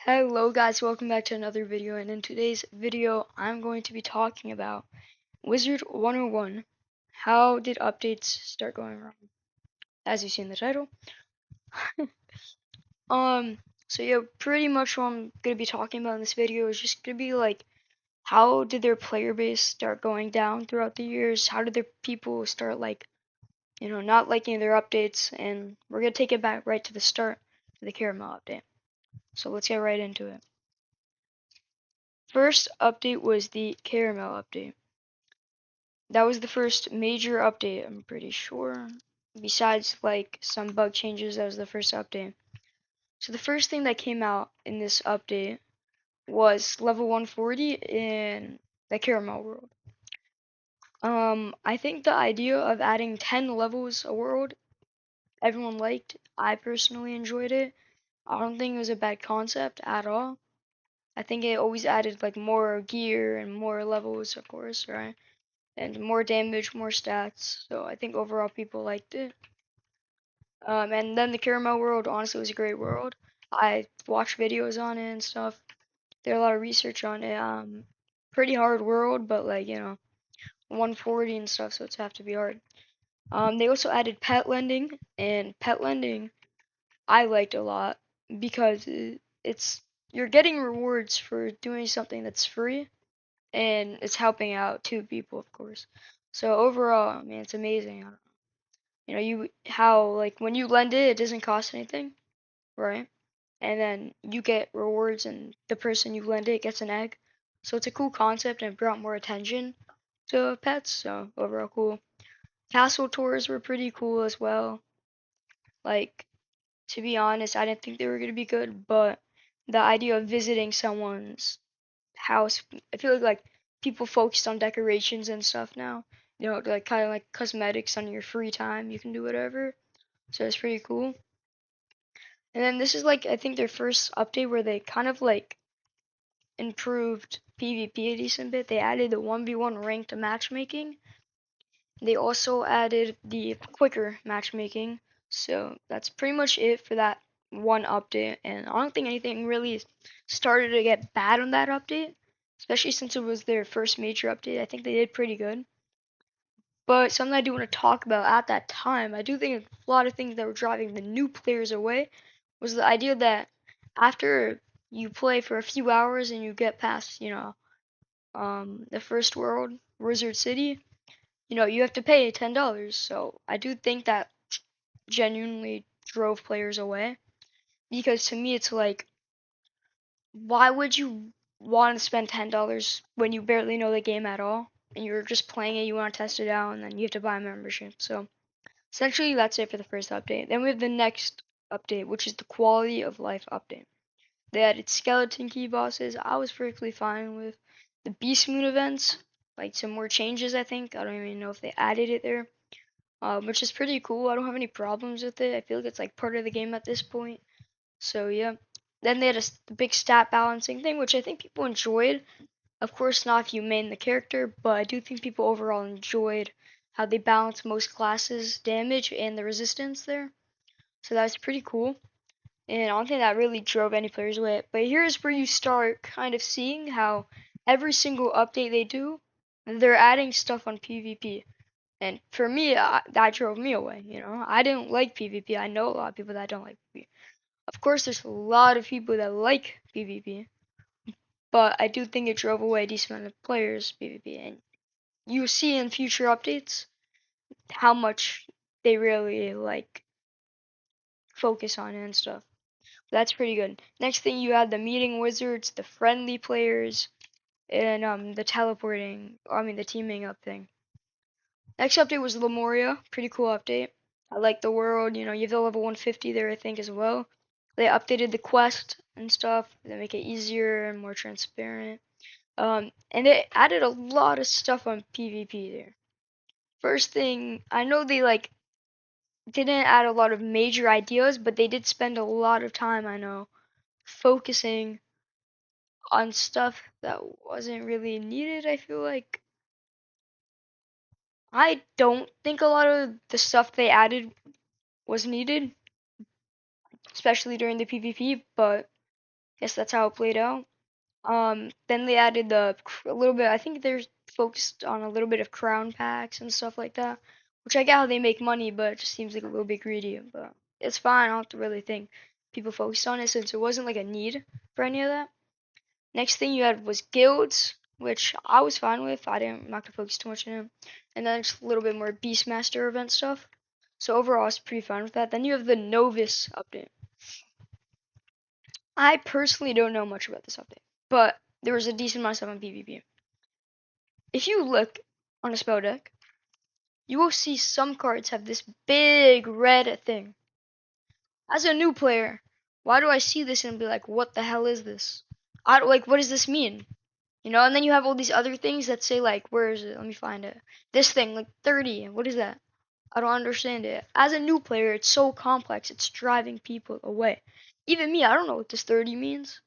Hello guys, welcome back to another video, and in today's video I'm going to be talking about Wizard101. How did updates start going wrong? As you see in the title. um so yeah, pretty much what I'm gonna be talking about in this video is just gonna be like how did their player base start going down throughout the years? How did their people start not liking their updates? And we're gonna take it back right to the start to the caramel update. So let's get right into it. First update was the caramel update. That was the first major update, I'm pretty sure. Besides like some bug changes, that was the first update. So the first thing that came out in this update was level 140 in the caramel world. I think the idea of adding 10 levels a world, everyone liked. I personally enjoyed it. I don't think it was a bad concept at all. I think it always added like more gear and more levels, of course, right? And more damage, more stats. So I think overall people liked it. And then the Caramel world honestly was a great world. I watched videos on it and stuff. Did a lot of research on it. Pretty hard world, but 140 and stuff, so it's have to be hard. They also added pet lending, and pet lending I liked a lot because it's you're getting rewards for doing something that's free, and it's helping out two people, of course. So overall, I mean, it's amazing. You how like when you lend it, it doesn't cost anything, right? And then you get rewards, and the person you lend it gets an egg. So it's a cool concept, and it brought more attention to pets. So overall, cool. Castle tours were pretty cool as well. Like, to be honest, I didn't think they were gonna be good, but the idea of visiting someone's house, I feel like people focused on decorations and stuff now. Like kind of like cosmetics on your free time. You can do whatever. So it's pretty cool. And then this is like I think their first update where they kind of like improved PvP a decent bit. They added the 1v1 ranked matchmaking. They also added the quicker matchmaking. So that's pretty much it for that one update. And I don't think anything really started to get bad on that update, especially since it was their first major update. I think they did pretty good. But something I do want to talk about at that time, I do think a lot of things that were driving the new players away was the idea that after you play for a few hours and you get past, the first world, Wizard City, you have to pay $10. So I do think that genuinely drove players away because to me it's like, why would you want to spend $10 when you barely know the game at all and you're just playing it, you want to test it out, and then you have to buy a membership. So essentially, that's it for the first update. Then we have the next update, which is the quality of life update. They added skeleton key bosses. I was perfectly fine with the Beast Moon events, like some more changes. I think I don't even know if they added it there, which is pretty cool. I don't have any problems with it. I feel like it's like part of the game at this point. So yeah. Then they had a big stat balancing thing, which I think people enjoyed. Of course, not if you main the character, but I do think people overall enjoyed how they balanced most classes' damage and the resistance there. So that's pretty cool. And I don't think that really drove any players away. But here's where you start kind of seeing how every single update they do, they're adding stuff on PvP. And for me, that drove me away. I didn't like PvP. I know a lot of people that don't like PvP. Of course, there's a lot of people that like PvP, but I do think it drove away a decent amount of players PvP. And you see in future updates how much they really like focus on it and stuff. That's pretty good. Next thing you have the meeting wizards, the friendly players, and the teleporting. I mean the teaming up thing. Next update was Lemuria. Pretty cool update. I like the world. You have the level 150 there, I think, as well. They updated the quest and stuff. They make it easier and more transparent. And they added a lot of stuff on PvP there. First thing, I know they didn't add a lot of major ideas, but they did spend a lot of time, I know, focusing on stuff that wasn't really needed. I feel like I don't think a lot of the stuff they added was needed, especially during the PvP, but guess that's how it played out. Then they added a little bit. I think they're focused on a little bit of crown packs and stuff like that, which I get how they make money, but it just seems like a little bit greedy. But it's fine. I don't have to really think people focused on it since it wasn't like a need for any of that. Next thing you had was guilds, which I was fine with. I'm not gonna focus too much on it. And then just a little bit more Beastmaster event stuff. So overall, I was pretty fine with that. Then you have the Novice update. I personally don't know much about this update, but there was a decent amount of stuff on PvP. If you look on a spell deck, you will see some cards have this big red thing. As a new player, why do I see this and be like, what the hell is this? I don't, like, what does this mean? You know, and then you have all these other things that say like, where is it? Let me find it. This thing, like 30. What is that? I don't understand it. As a new player, it's so complex. It's driving people away. Even me, I don't know what this 30 means.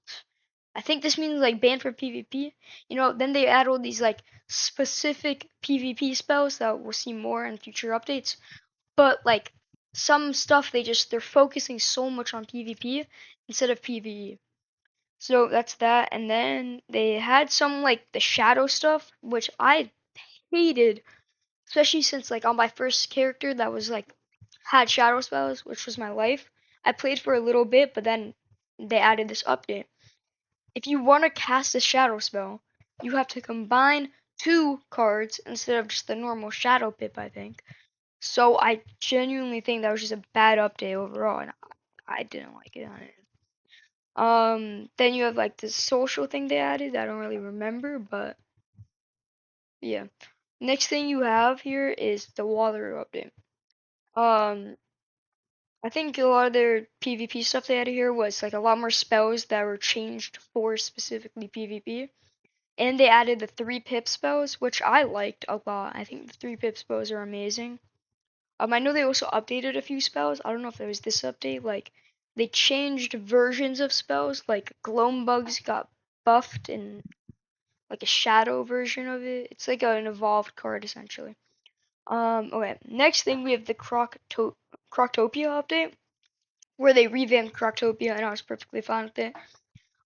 I think this means like banned for PvP. You know, then they add all these like specific PvP spells that we'll see more in future updates. But like some stuff they're focusing so much on PvP instead of PvE. So that's that. And then they had some like the shadow stuff, which I hated, especially since like on my first character that was like had shadow spells, which was my life. I played for a little bit, but then they added this update. If you want to cast a shadow spell, you have to combine two cards instead of just the normal shadow pip, I think. So I genuinely think that was just a bad update overall, and I didn't like it. Then you have like the social thing they added. I don't really remember, but yeah. Next thing you have here is the water update. Um, I think a lot of their PvP stuff they added here was like a lot more spells that were changed for specifically PvP. And they added the 3 pip spells, which I liked a lot. I think the 3 pip spells are amazing. I know they also updated a few spells. I don't know if it was this update. Like, they changed versions of spells. Like, Gloam Bugs got buffed in like a shadow version of it. It's like an evolved card essentially. Okay. Next thing we have the Croctopia update, where they revamped Croctopia, and I was perfectly fine with it.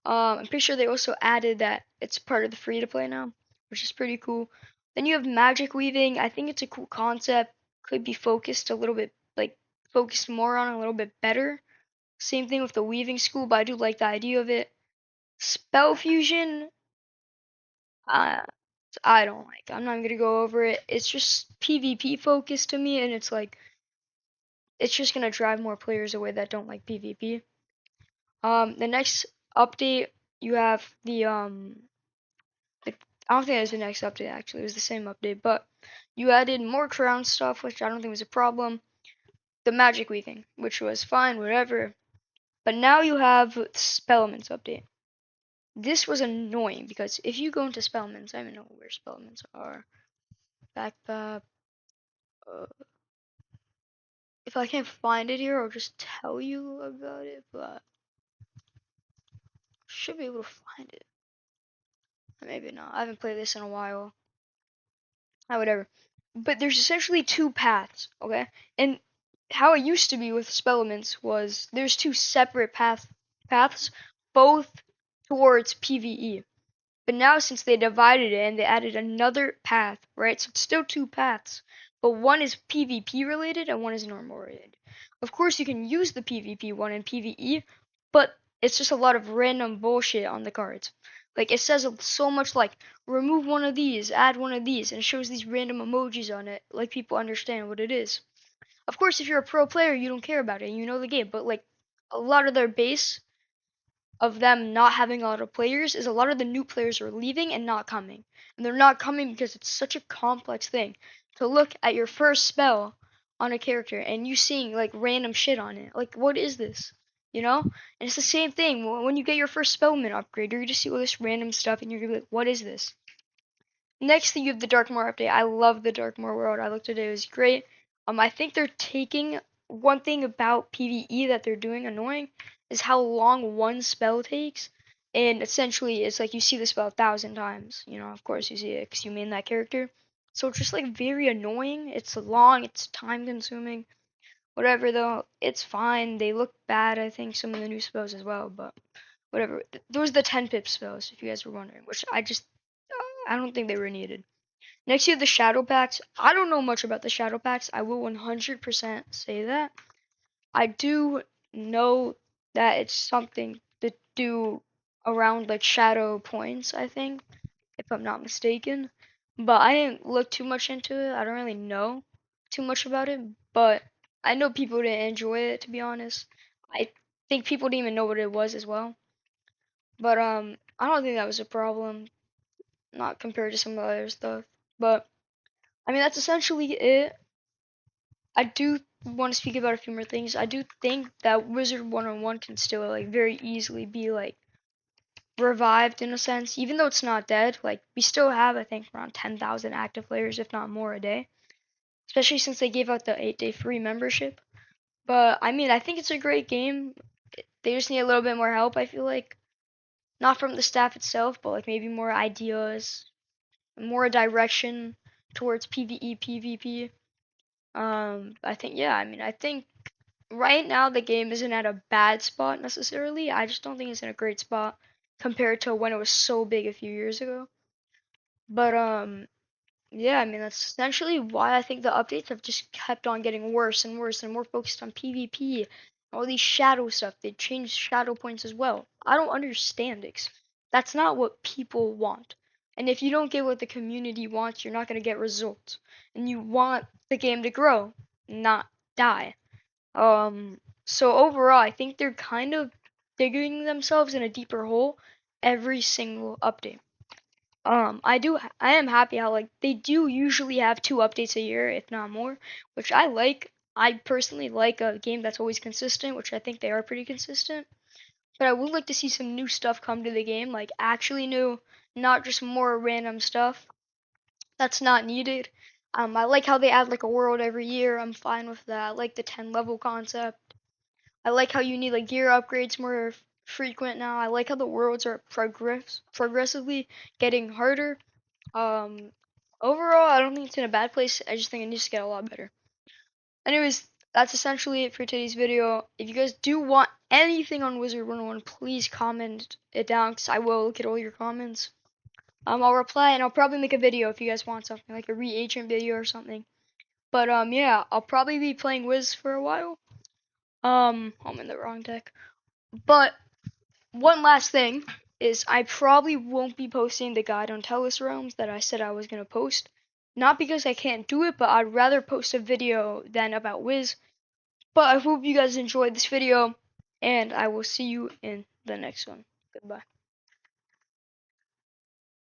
I'm pretty sure they also added that it's part of the free to play now, which is pretty cool. Then you have magic weaving. I think it's a cool concept. Could be focused a little bit, like focused more on a little bit better. Same thing with the weaving school, but I do like the idea of it. Spell fusion, uh, I don't like. I'm not gonna go over it. It's just PvP focused to me, and it's like it's just gonna drive more players away that don't like PvP. The next update you have the I don't think it was the next update actually. It was the same update, but you added more crown stuff, which I don't think was a problem. The magic weaving, which was fine, whatever. But now you have Spellmans update. This was annoying because if you go into Spellmans, I don't even know where Spellmans are. Backpack. Uh, if I can't find it here, I'll just tell you about it, but should be able to find it. Maybe not. I haven't played this in a while. Whatever. But there's essentially 2 paths, okay? And how it used to be with Spellements was there's 2 separate paths, both towards PvE. But now since they divided it and they added another path, right? So it's still 2 paths, but one is PvP related and one is normal related. Of course, you can use the PvP one in PvE, but it's just a lot of random bullshit on the cards. Like it says so much like remove one of these, add one of these, and it shows these random emojis on it, like people understand what it is. Of course, if you're a pro player, you don't care about it, you know the game, but like a lot of their base of them not having a lot of players is a lot of the new players are leaving and not coming. And they're not coming because it's such a complex thing to look at your first spell on a character and you seeing like random shit on it. Like, what is this? You know? And it's the same thing when you get your first spellman upgrade, you're gonna see all this random stuff and you're gonna be like, what is this? Next thing you have the Darkmoor update. I love the Darkmoor world. I looked at it, it was great. I think they're taking one thing about PvE that they're doing annoying is how long one spell takes. And essentially, it's like you see the spell 1,000 times. You know, of course you see it because you main that character. So it's just like very annoying. It's long, it's time consuming. Whatever though, it's fine. They look bad, I think, some of the new spells as well, but whatever. Those are the 10 pip spells, if you guys were wondering, which I don't think they were needed. Next, you have the shadow packs. I don't know much about the shadow packs. I will 100% say that. I do know that it's something to do around like shadow points, I think, if I'm not mistaken. But I didn't look too much into it. I don't really know too much about it, but I know people didn't enjoy it, to be honest. I think people didn't even know what it was as well. But I don't think that was a problem, not compared to some of the other stuff. But I mean, that's essentially it. I do want to speak about a few more things. I do think that Wizard101 can still like very easily be like revived in a sense, even though it's not dead. Like we still have, I think, around 10,000 active players, if not more, a day. Especially since they gave out the 8-day free membership. But I mean, I think it's a great game. They just need a little bit more help. I feel like not from the staff itself, but like maybe more ideas, more direction towards PVE, PvP. I think yeah. I mean, I think right now the game isn't at a bad spot necessarily. I just don't think it's in a great spot compared to when it was so big a few years ago. But yeah, I mean that's essentially why I think the updates have just kept on getting worse and worse and more focused on PvP. All these shadow stuff. They changed shadow points as well. I don't understand it. That's not what people want. And if you don't get what the community wants, you're not going to get results. And you want the game to grow, not die. So overall, I think they're kind of digging themselves in a deeper hole every single update. I am happy how like they do usually have 2 updates a year, if not more, which I like. I personally like a game that's always consistent, which I think they are pretty consistent. But I would like to see some new stuff come to the game, like actually new, not just more random stuff that's not needed. I like how they add like a world every year. I'm fine with that. I like the 10 level concept. I like how you need like gear upgrades more frequent now. I like how the worlds are progressively getting harder. Um, Overall, I don't think it's in a bad place. I just think it needs to get a lot better. Anyways, that's essentially it for today's video. If you guys do want anything on Wizard101, please comment it down because I will look at all your comments. I'll reply and I'll probably make a video if you guys want something like a reagent video or something. But yeah, I'll probably be playing Wiz for a while. I'm in the wrong deck. But one last thing is I probably won't be posting the guide on Tellus Realms that I said I was gonna post. Not because I can't do it, but I'd rather post a video than about Wiz. But I hope you guys enjoyed this video, and I will see you in the next one. Goodbye.